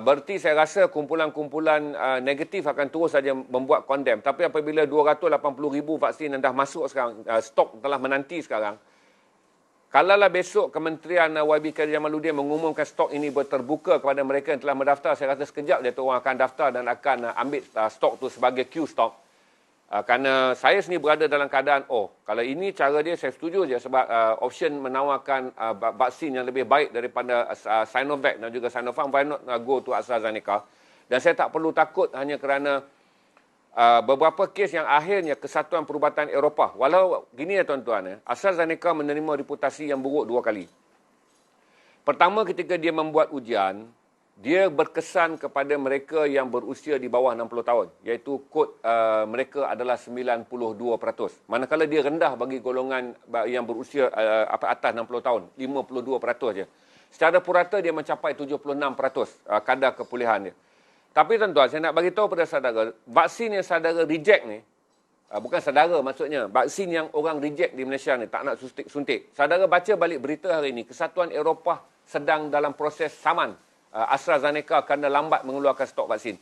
Berarti saya rasa kumpulan-kumpulan negatif akan terus saja membuat condemn. Tapi apabila 280,000 vaksin yang dah masuk sekarang, stok telah menanti sekarang, kalaulah besok Kementerian YB Khairy Jamaluddin mengumumkan stok ini terbuka kepada mereka yang telah mendaftar, saya rasa sekejap dia tu orang akan daftar dan akan ambil stok tu sebagai queue stok. Kerana saya sendiri berada dalam keadaan, kalau ini cara dia saya setuju je sebab option menawarkan vaksin yang lebih baik daripada Sinovac dan juga Sinopharm, why not go to AstraZeneca. Dan saya tak perlu takut hanya kerana beberapa kes yang akhirnya Kesatuan Perubatan Eropah, walau gini ya tuan-tuan, AstraZeneca menerima reputasi yang buruk 2 kali. Pertama, ketika dia membuat ujian, dia berkesan kepada mereka yang berusia di bawah 60 tahun. Iaitu kod mereka adalah 92%. Manakala dia rendah bagi golongan yang berusia atas 60 tahun. 52% saja. Secara purata dia mencapai 76% kadar kepulihan dia. Tapi tuan-tuan, saya nak bagi tahu pada saudara, vaksin yang saudara reject ni, bukan saudara maksudnya, vaksin yang orang reject di Malaysia ni, tak nak suntik. Saudara baca balik berita hari ini, Kesatuan Eropah sedang dalam proses saman AstraZeneca kerana lambat mengeluarkan stok vaksin.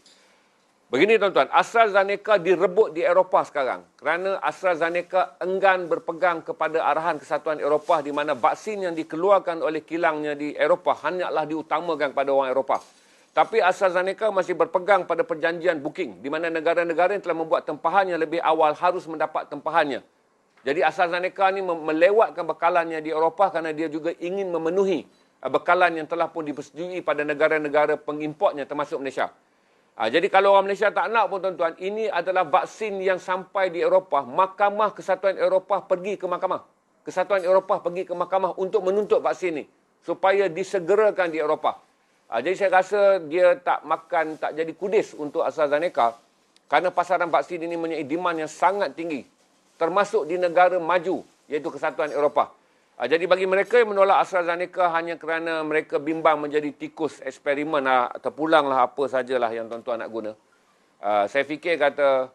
Begini tuan-tuan, AstraZeneca direbut di Eropah sekarang kerana AstraZeneca enggan berpegang kepada arahan Kesatuan Eropah di mana vaksin yang dikeluarkan oleh kilangnya di Eropah hendaklah diutamakan kepada orang Eropah. Tapi AstraZeneca masih berpegang pada perjanjian booking di mana negara-negara yang telah membuat tempahannya lebih awal harus mendapat tempahannya. Jadi AstraZeneca ni melewatkan bekalannya di Eropah kerana dia juga ingin memenuhi bekalan yang telah pun dipersetujui pada negara-negara pengimportnya termasuk Malaysia. Jadi kalau orang Malaysia tak nak pun tuan-tuan, ini adalah vaksin yang sampai di Eropah. Mahkamah Kesatuan Eropah pergi ke mahkamah. Kesatuan Eropah pergi ke mahkamah untuk menuntut vaksin ini supaya disegerakan di Eropah. Jadi saya rasa dia tak jadi kudis untuk AstraZeneca kerana pasaran vaksin ini mempunyai demand yang sangat tinggi. Termasuk di negara maju iaitu Kesatuan Eropah. Jadi bagi mereka yang menolak AstraZeneca hanya kerana mereka bimbang menjadi tikus eksperimen terpulanglah apa sajalah yang tuan-tuan nak guna. Saya fikir kata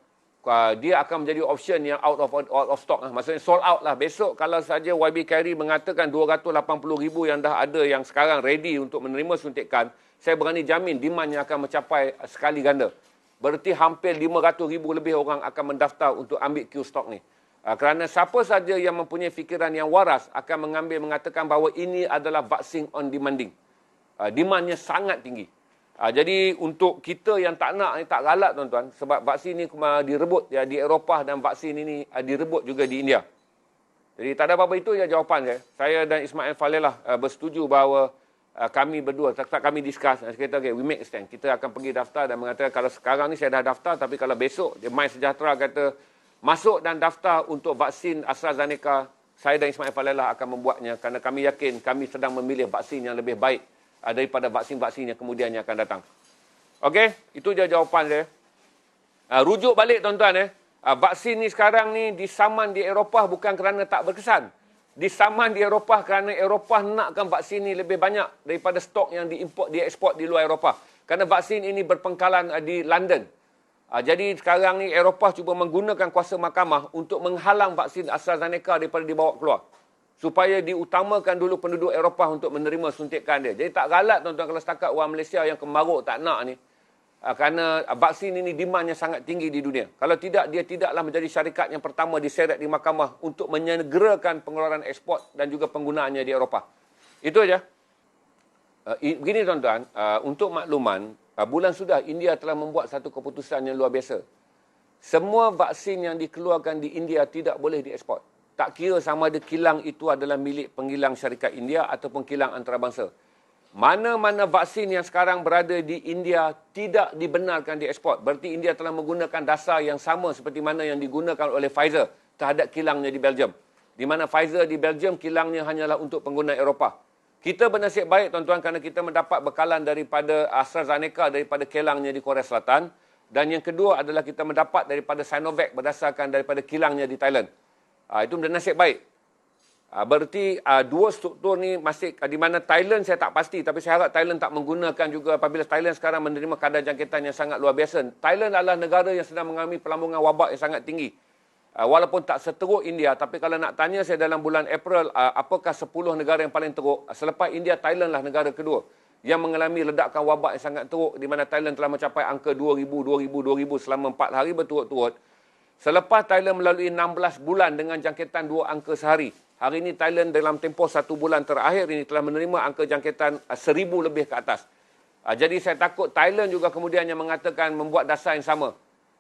dia akan menjadi option yang out of stock. Maksudnya sold out lah. Besok kalau saja YB Khairy mengatakan 280,000 yang dah ada yang sekarang ready untuk menerima suntikan, saya berani jamin demandnya akan mencapai sekali ganda. Berarti hampir 500,000 lebih orang akan mendaftar untuk ambil queue stock ni. Kerana siapa saja yang mempunyai fikiran yang waras akan mengatakan bahawa ini adalah vaksin on demanding. Demandnya sangat tinggi. Jadi untuk kita yang tak nak, tak galak tuan-tuan, sebab vaksin ini direbut di Eropah dan vaksin ini direbut juga di India. Jadi tak ada apa-apa, itu je jawapan saya. Saya dan Ismail Falelah bersetuju bahawa kami berdua, kami discuss, kita we make a stand. Kita akan pergi daftar dan mengatakan kalau sekarang ni saya dah daftar, tapi kalau besok MySejahtera kata masuk dan daftar untuk vaksin AstraZeneca, saya dan Ismail Falelah akan membuatnya kerana kami yakin kami sedang memilih vaksin yang lebih baik daripada vaksin-vaksin yang kemudiannya akan datang. Okey, itu je jawapan saya. Rujuk balik tuan-tuan, vaksin ni sekarang ni disaman di Eropah bukan kerana tak berkesan. Disaman di Eropah kerana Eropah nakkan vaksin ni lebih banyak daripada stok yang dieksport di luar Eropah. Kerana vaksin ini berpengkalan di London. Jadi sekarang ni Eropah cuba menggunakan kuasa mahkamah untuk menghalang vaksin AstraZeneca daripada dibawa keluar. Supaya diutamakan dulu penduduk Eropah untuk menerima suntikan dia. Jadi tak galat tuan-tuan kalau setakat orang Malaysia yang kemaruk tak nak ni. Kerana vaksin ini demandnya sangat tinggi di dunia. Kalau tidak, dia tidaklah menjadi syarikat yang pertama diseret di mahkamah untuk menyegerakan pengeluaran ekspor dan juga penggunaannya di Eropah. Itu aja. Begini tuan-tuan, untuk makluman, bulan sudah India telah membuat satu keputusan yang luar biasa. Semua vaksin yang dikeluarkan di India tidak boleh diekspor. Tak kira sama ada kilang itu adalah milik pengkilang syarikat India ataupun kilang antarabangsa. Mana-mana vaksin yang sekarang berada di India tidak dibenarkan diekspor. Berarti India telah menggunakan dasar yang sama seperti mana yang digunakan oleh Pfizer terhadap kilangnya di Belgium. Di mana Pfizer di Belgium kilangnya hanyalah untuk pengguna Eropah. Kita bernasib baik tuan-tuan kerana kita mendapat bekalan daripada AstraZeneca daripada kilangnya di Korea Selatan. Dan yang kedua adalah kita mendapat daripada Sinovac berdasarkan daripada kilangnya di Thailand. Itu bernasib baik. Berarti dua struktur ni masih di mana Thailand saya tak pasti, tapi saya harap Thailand tak menggunakan juga apabila Thailand sekarang menerima kadar jangkitan yang sangat luar biasa. Thailand adalah negara yang sedang mengalami pelambungan wabak yang sangat tinggi. Walaupun tak seteruk India, tapi kalau nak tanya saya dalam bulan April, apakah 10 negara yang paling teruk? Selepas India, Thailand lah negara kedua yang mengalami ledakan wabak yang sangat teruk, di mana Thailand telah mencapai angka 2,000 selama 4 hari berturut-turut. Selepas Thailand melalui 16 bulan dengan jangkitan 2 angka sehari. Hari ini Thailand dalam tempoh 1 bulan terakhir ini telah menerima angka jangkitan 1,000 lebih ke atas. Jadi saya takut Thailand juga kemudian yang mengatakan membuat dasar yang sama.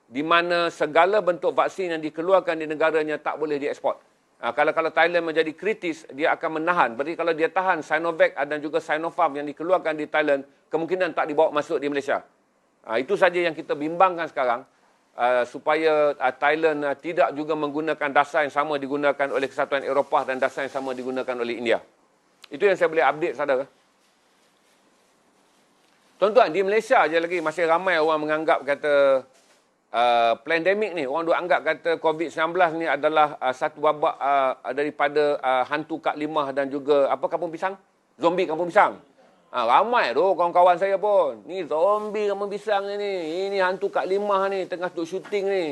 Di mana segala bentuk vaksin yang dikeluarkan di negaranya tak boleh diekspor. Kalau Thailand menjadi kritis, dia akan menahan. Berarti kalau dia tahan Sinovac dan juga Sinopharm yang dikeluarkan di Thailand, kemungkinan tak dibawa masuk di Malaysia. Itu saja yang kita bimbangkan sekarang. Supaya Thailand tidak juga menggunakan dasar yang sama digunakan oleh Kesatuan Eropah dan dasar yang sama digunakan oleh India. Itu yang saya boleh update saudara. Tuan-tuan, di Malaysia je lagi masih ramai orang menganggap kata pandemik ni, orang duk anggap kata COVID-19 ni adalah satu babak daripada hantu Kak Limah dan juga apa kampung pisang? Zombie kampung pisang. Ramai tu kawan-kawan saya pun. Ni zombie kampung pisang ni. Ini hantu Kak Limah ni tengah duk syuting ni.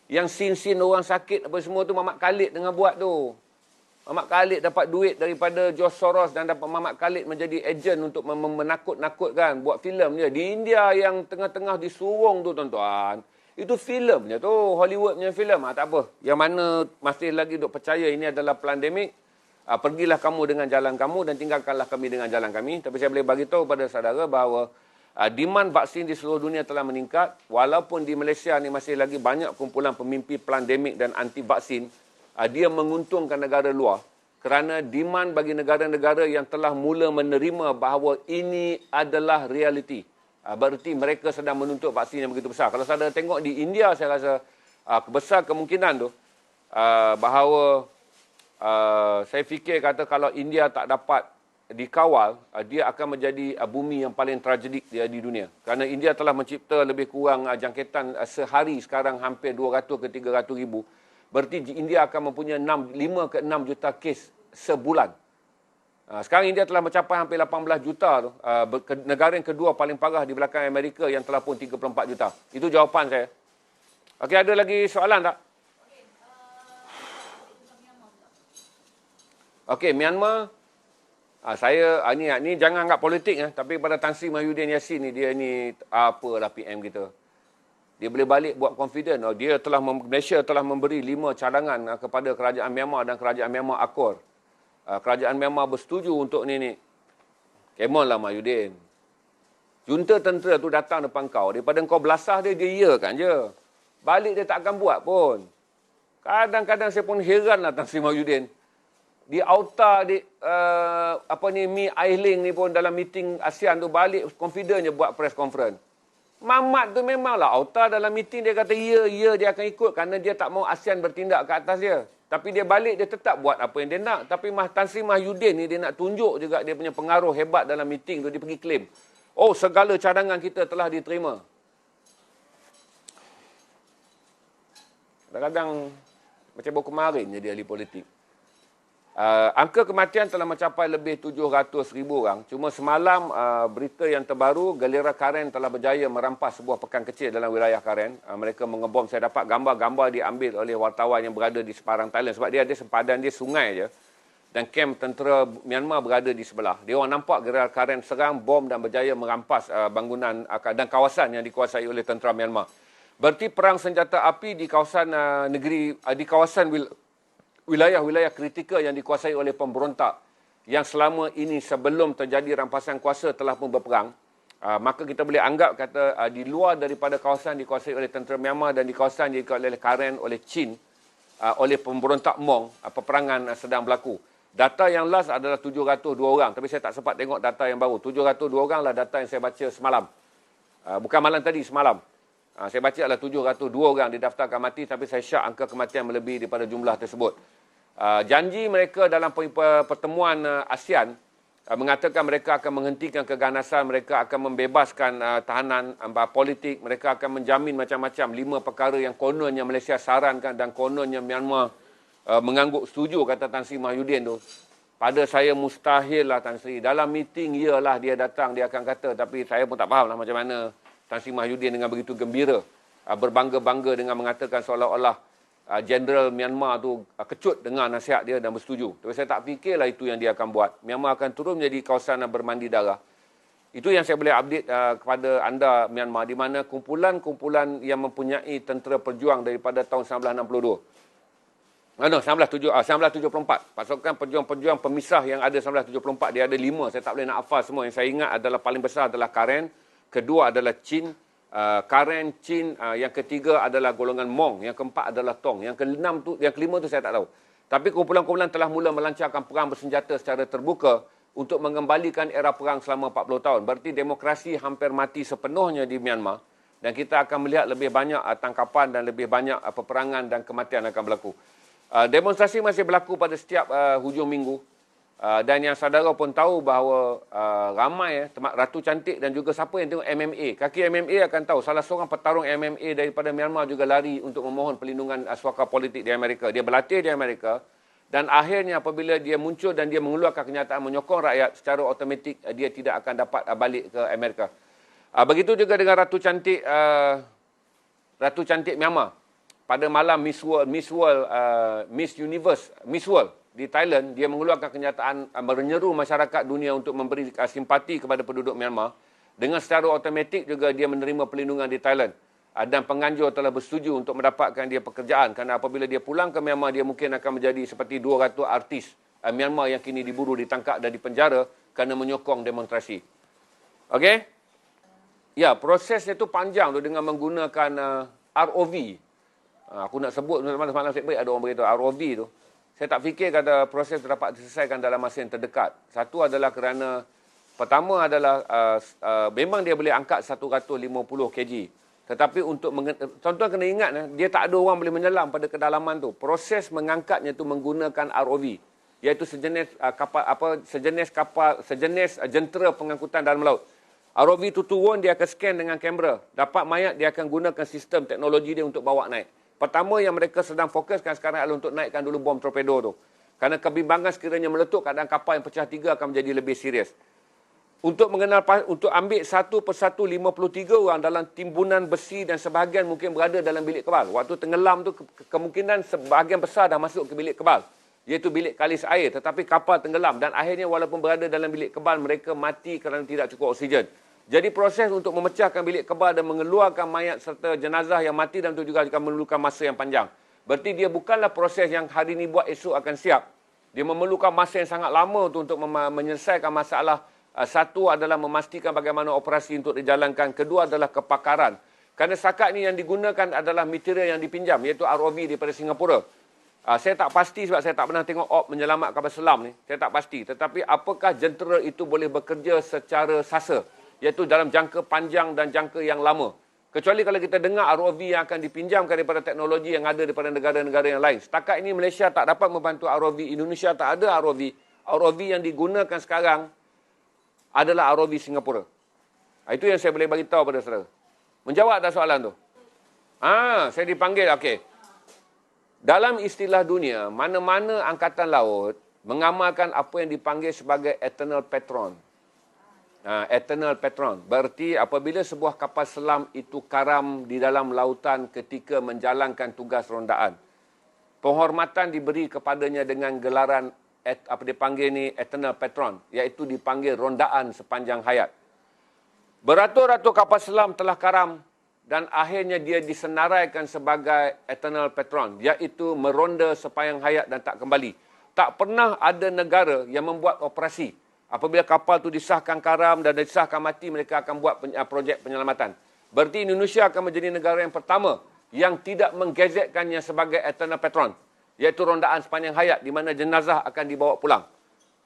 Yang scene-scene orang sakit apa semua tu Mamat Khalid tengah buat tu. Mamat Khalid dapat duit daripada George Soros dan dapat Mamat Khalid menjadi ejen untuk menakut-nakutkan buat filem dia. Di India yang tengah-tengah disurung tu tuan-tuan. Itu filem je tu, Hollywood punya filem. Tak apa. Yang mana masih lagi duk percaya ini adalah pandemik. Pergilah kamu dengan jalan kamu dan tinggalkanlah kami dengan jalan kami. Tapi saya boleh beritahu kepada saudara bahawa demand vaksin di seluruh dunia telah meningkat. Walaupun di Malaysia ni masih lagi banyak kumpulan pemimpi pandemik dan anti vaksin. Dia menguntungkan negara luar. Kerana demand bagi negara-negara yang telah mula menerima bahawa ini adalah realiti. Berarti mereka sedang menuntut vaksin yang begitu besar. Kalau saudara tengok di India, saya rasa besar kemungkinan tu bahawa saya fikir kata kalau India tak dapat dikawal, dia akan menjadi bumi yang paling tragedik dia di dunia. Kerana India telah mencipta lebih kurang jangkitan sehari sekarang hampir 200 ke 300 ribu. Berarti India akan mempunyai 5 ke 6 juta kes sebulan. Sekarang India telah mencapai hampir 18 juta tu. Negara yang kedua paling parah di belakang Amerika yang telah pun 34 juta. Itu jawapan saya. Okey, ada lagi soalan tak? Okey, Myanmar. Saya ni jangan anggap politik tapi pada Tan Sri Mahyudin Yassin ni dia ni apalah PM kita. Dia boleh balik buat confident. Malaysia telah memberi 5 cadangan kepada kerajaan Myanmar dan kerajaan Myanmar akur. Kerajaan Myanmar bersetuju untuk ni. Come on lah Mahyudin. Junta tentera tu datang depan kau. Daripada kau belasah dia iakan je. Balik dia tak akan buat pun. Kadang-kadang saya pun heran lah Tan Sri Mahyudin. Di Auta Mi Aihling ni pun dalam meeting ASEAN tu balik confident je buat press conference. Mamat tu memanglah Auta dalam meeting dia kata ya dia akan ikut kerana dia tak mau ASEAN bertindak ke atas dia. Tapi dia balik dia tetap buat apa yang dia nak. Tapi Tan Sri Mahyudin ni dia nak tunjuk juga dia punya pengaruh hebat dalam meeting tu, dia pergi claim. Oh, segala cadangan kita telah diterima. Kadang-kadang macam baru kemarin je dia ahli politik. Angka kematian telah mencapai lebih 700,000 orang. Cuma semalam berita yang terbaru, Gelera Karen telah berjaya merampas sebuah pekan kecil dalam wilayah Karen. Mereka mengebom. Saya dapat gambar-gambar diambil oleh wartawan yang berada di separang Thailand. Sebab dia ada sempadan dia sungai je. Dan kamp tentera Myanmar berada di sebelah. Dia orang nampak Gelera Karen serang, bom dan berjaya merampas bangunan dan kawasan yang dikuasai oleh tentera Myanmar. Berarti perang senjata api di kawasan di kawasan wilayah-wilayah kritikal yang dikuasai oleh pemberontak yang selama ini sebelum terjadi rampasan kuasa telah pun berperang, maka kita boleh anggap kata di luar daripada kawasan dikuasai oleh tentera Myanmar dan di kawasan dikuasai oleh Karen, oleh Chin, oleh pemberontak Hmong, peperangan sedang berlaku. Data yang last adalah 702 orang, tapi saya tak sempat tengok data yang baru. 702 orang lah data yang saya baca semalam. Bukan malam tadi, semalam. Saya baca adalah 702 orang didaftarkan mati, tapi saya syak angka kematian melebihi daripada jumlah tersebut. Janji mereka dalam pertemuan ASEAN mengatakan mereka akan menghentikan keganasan, mereka akan membebaskan tahanan politik, mereka akan menjamin macam-macam 5 perkara yang kononnya Malaysia sarankan dan kononnya Myanmar mengangguk setuju, kata Tan Sri Mahyudin tu. Pada saya mustahil lah Tan Sri. Dalam meeting iyalah dia datang, dia akan kata, tapi saya pun tak faham lah macam mana Tan Sri Mahyudin dengan begitu gembira, berbangga-bangga dengan mengatakan seolah-olah Jenderal Myanmar tu kecut dengan nasihat dia dan bersetuju. Tapi saya tak fikirlah itu yang dia akan buat. Myanmar akan turun menjadi kawasan bermandi darah. Itu yang saya boleh update kepada anda Myanmar, di mana kumpulan-kumpulan yang mempunyai tentera perjuang daripada tahun 1962. 1974. Pasukan pejuang-pejuang pemisah yang ada 1974, dia ada 5. Saya tak boleh nak hafal semua. Yang saya ingat adalah paling besar adalah Karen, kedua adalah Chin, Karen, Chin, yang ketiga adalah golongan Hmong, yang keempat adalah Tong, yang kelima tu saya tak tahu. Tapi kumpulan-kumpulan telah mula melancarkan perang bersenjata secara terbuka untuk mengembalikan era perang selama 40 tahun. Berarti demokrasi hampir mati sepenuhnya di Myanmar dan kita akan melihat lebih banyak tangkapan dan lebih banyak peperangan dan kematian akan berlaku. Demonstrasi masih berlaku pada setiap hujung minggu. Dan yang saudara pun tahu bahawa ramai Ratu Cantik dan juga siapa yang tengok MMA. Kaki MMA akan tahu salah seorang petarung MMA daripada Myanmar juga lari untuk memohon perlindungan suaka politik di Amerika. Dia berlatih di Amerika dan akhirnya apabila dia muncul dan dia mengeluarkan kenyataan menyokong rakyat, secara automatik dia tidak akan dapat balik ke Amerika. Begitu juga dengan Ratu Cantik Myanmar. Pada malam Miss World di Thailand, dia mengeluarkan kenyataan menyeru masyarakat dunia untuk memberi simpati kepada penduduk Myanmar. Dengan secara automatik juga dia menerima perlindungan di Thailand. Dan penganjur telah bersetuju untuk mendapatkan dia pekerjaan. Kerana apabila dia pulang ke Myanmar, dia mungkin akan menjadi seperti 200 artis Myanmar yang kini diburu, ditangkap dan dipenjara kerana menyokong demonstrasi. Okey? Ya, prosesnya itu panjang tu dengan menggunakan ROV. Aku nak sebut semalam saya baik ada orang beritahu ROV tu. Saya tak fikir kata proses dapat diselesaikan dalam masa yang terdekat. Satu adalah kerana, pertama adalah memang dia boleh angkat 150 kg. Tetapi untuk, tuan-tuan kena ingat, dia tak ada orang boleh menyelam pada kedalaman tu. Proses mengangkatnya tu menggunakan ROV. Iaitu sejenis jentera pengangkutan dalam laut. ROV tu turun, dia akan scan dengan kamera. Dapat mayat, dia akan gunakan sistem teknologi dia untuk bawa naik. Pertama yang mereka sedang fokuskan sekarang adalah untuk naikkan dulu bom torpedo tu. Kerana kebimbangan sekiranya meletup, keadaan kapal yang pecah 3 akan menjadi lebih serius. Untuk ambil satu persatu 53 orang dalam timbunan besi dan sebahagian mungkin berada dalam bilik kebal. Waktu tenggelam tu kemungkinan sebahagian besar dah masuk ke bilik kebal. Iaitu bilik kalis air. Tetapi kapal tenggelam dan akhirnya walaupun berada dalam bilik kebal, mereka mati kerana tidak cukup oksigen. Jadi proses untuk memecahkan bilik kebal dan mengeluarkan mayat serta jenazah yang mati dan itu juga akan memerlukan masa yang panjang. Berarti dia bukanlah proses yang hari ini buat esok akan siap. Dia memerlukan masa yang sangat lama untuk menyelesaikan masalah. Satu adalah memastikan bagaimana operasi untuk dijalankan. Kedua adalah kepakaran. Kerana setakat ini yang digunakan adalah material yang dipinjam, iaitu ROV daripada Singapura. Saya tak pasti sebab saya tak pernah tengok op menyelamat kapal selam ni. Saya tak pasti. Tetapi apakah jentera itu boleh bekerja secara sasa? Iaitu dalam jangka panjang dan jangka yang lama. Kecuali kalau kita dengar ROV yang akan dipinjamkan daripada teknologi yang ada daripada negara-negara yang lain. Setakat ini Malaysia tak dapat membantu ROV. Indonesia tak ada ROV. ROV yang digunakan sekarang adalah ROV Singapura. Itu yang saya boleh beritahu pada saudara. Menjawab tak soalan tu? Saya dipanggil. Okey. Dalam istilah dunia, mana-mana angkatan laut mengamalkan apa yang dipanggil sebagai eternal patron. Eternal patron. Berarti apabila sebuah kapal selam itu karam di dalam lautan ketika menjalankan tugas rondaan, penghormatan diberi kepadanya dengan gelaran apa dipanggil ni eternal patron, iaitu dipanggil rondaan sepanjang hayat. Beratus-ratus kapal selam telah karam dan akhirnya dia disenaraikan sebagai eternal patron, iaitu meronda sepanjang hayat dan tak kembali. Tak pernah ada negara yang membuat operasi. Apabila kapal itu disahkan karam dan disahkan mati, mereka akan buat projek penyelamatan. Berarti Indonesia akan menjadi negara yang pertama yang tidak menggazetkannya sebagai eternal patron, iaitu rondaan sepanjang hayat di mana jenazah akan dibawa pulang.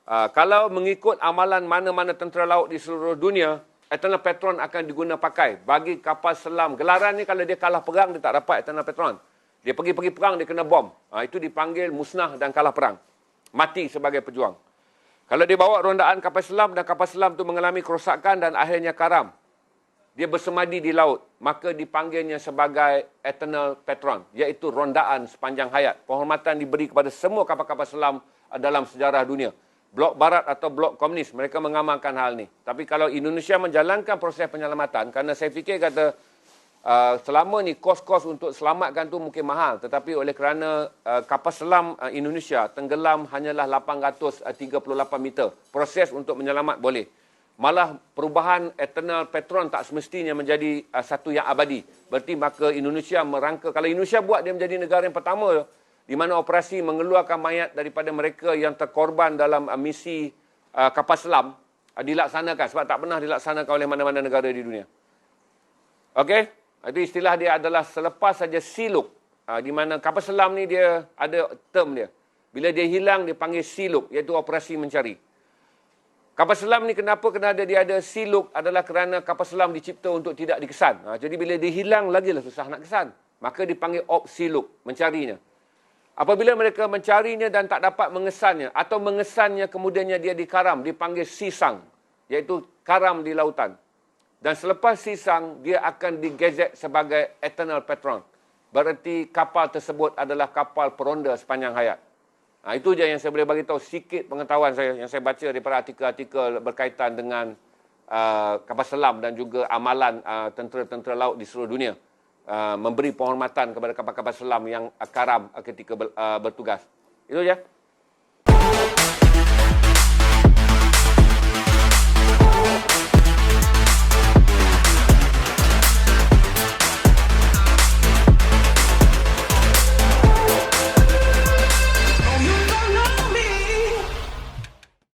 Kalau mengikut amalan mana-mana tentera laut di seluruh dunia, eternal patron akan diguna pakai bagi kapal selam. Gelaran ni kalau dia kalah perang, dia tak dapat eternal patron. Dia pergi perang, dia kena bom. Itu dipanggil musnah dan kalah perang. Mati sebagai pejuang. Kalau dia bawa rondaan kapal selam dan kapal selam itu mengalami kerosakan dan akhirnya karam, dia bersemadi di laut, maka dipanggilnya sebagai eternal patron, iaitu rondaan sepanjang hayat. Penghormatan diberi kepada semua kapal-kapal selam dalam sejarah dunia. Blok Barat atau blok komunis, mereka mengamalkan hal ini. Tapi kalau Indonesia menjalankan proses penyelamatan, kerana saya fikir kata selama ni kos-kos untuk selamatkan tu mungkin mahal, tetapi oleh kerana kapal selam Indonesia tenggelam hanyalah 838 meter. Proses untuk menyelamat boleh. Malah perubahan eternal patron tak semestinya menjadi satu yang abadi. Berarti maka Indonesia merangka, kalau Indonesia buat, dia menjadi negara yang pertama di mana operasi mengeluarkan mayat daripada mereka yang terkorban dalam misi kapal selam dilaksanakan, sebab tak pernah dilaksanakan oleh mana-mana negara di dunia. Okey? Itu istilah dia adalah selepas saja siluk. Di mana kapal selam ni dia ada term dia. Bila dia hilang, dia panggil siluk, iaitu operasi mencari. Kapal selam ni kenapa kena dia ada siluk adalah kerana kapal selam dicipta untuk tidak dikesan. Jadi bila dia hilang, lagilah susah nak kesan. Maka dipanggil siluk, mencarinya. Apabila mereka mencarinya dan tak dapat mengesannya, atau mengesannya kemudiannya dia dikaram, dipanggil sisang, iaitu karam di lautan. Dan selepas sisang, dia akan digazet sebagai eternal patron. Berarti kapal tersebut adalah kapal peronda sepanjang hayat. Itu je yang saya boleh bagi tahu sikit pengetahuan saya yang saya baca daripada artikel-artikel berkaitan dengan kapal selam dan juga amalan tentera-tentera laut di seluruh dunia. Memberi penghormatan kepada kapal-kapal selam yang karam ketika bertugas. Itu je.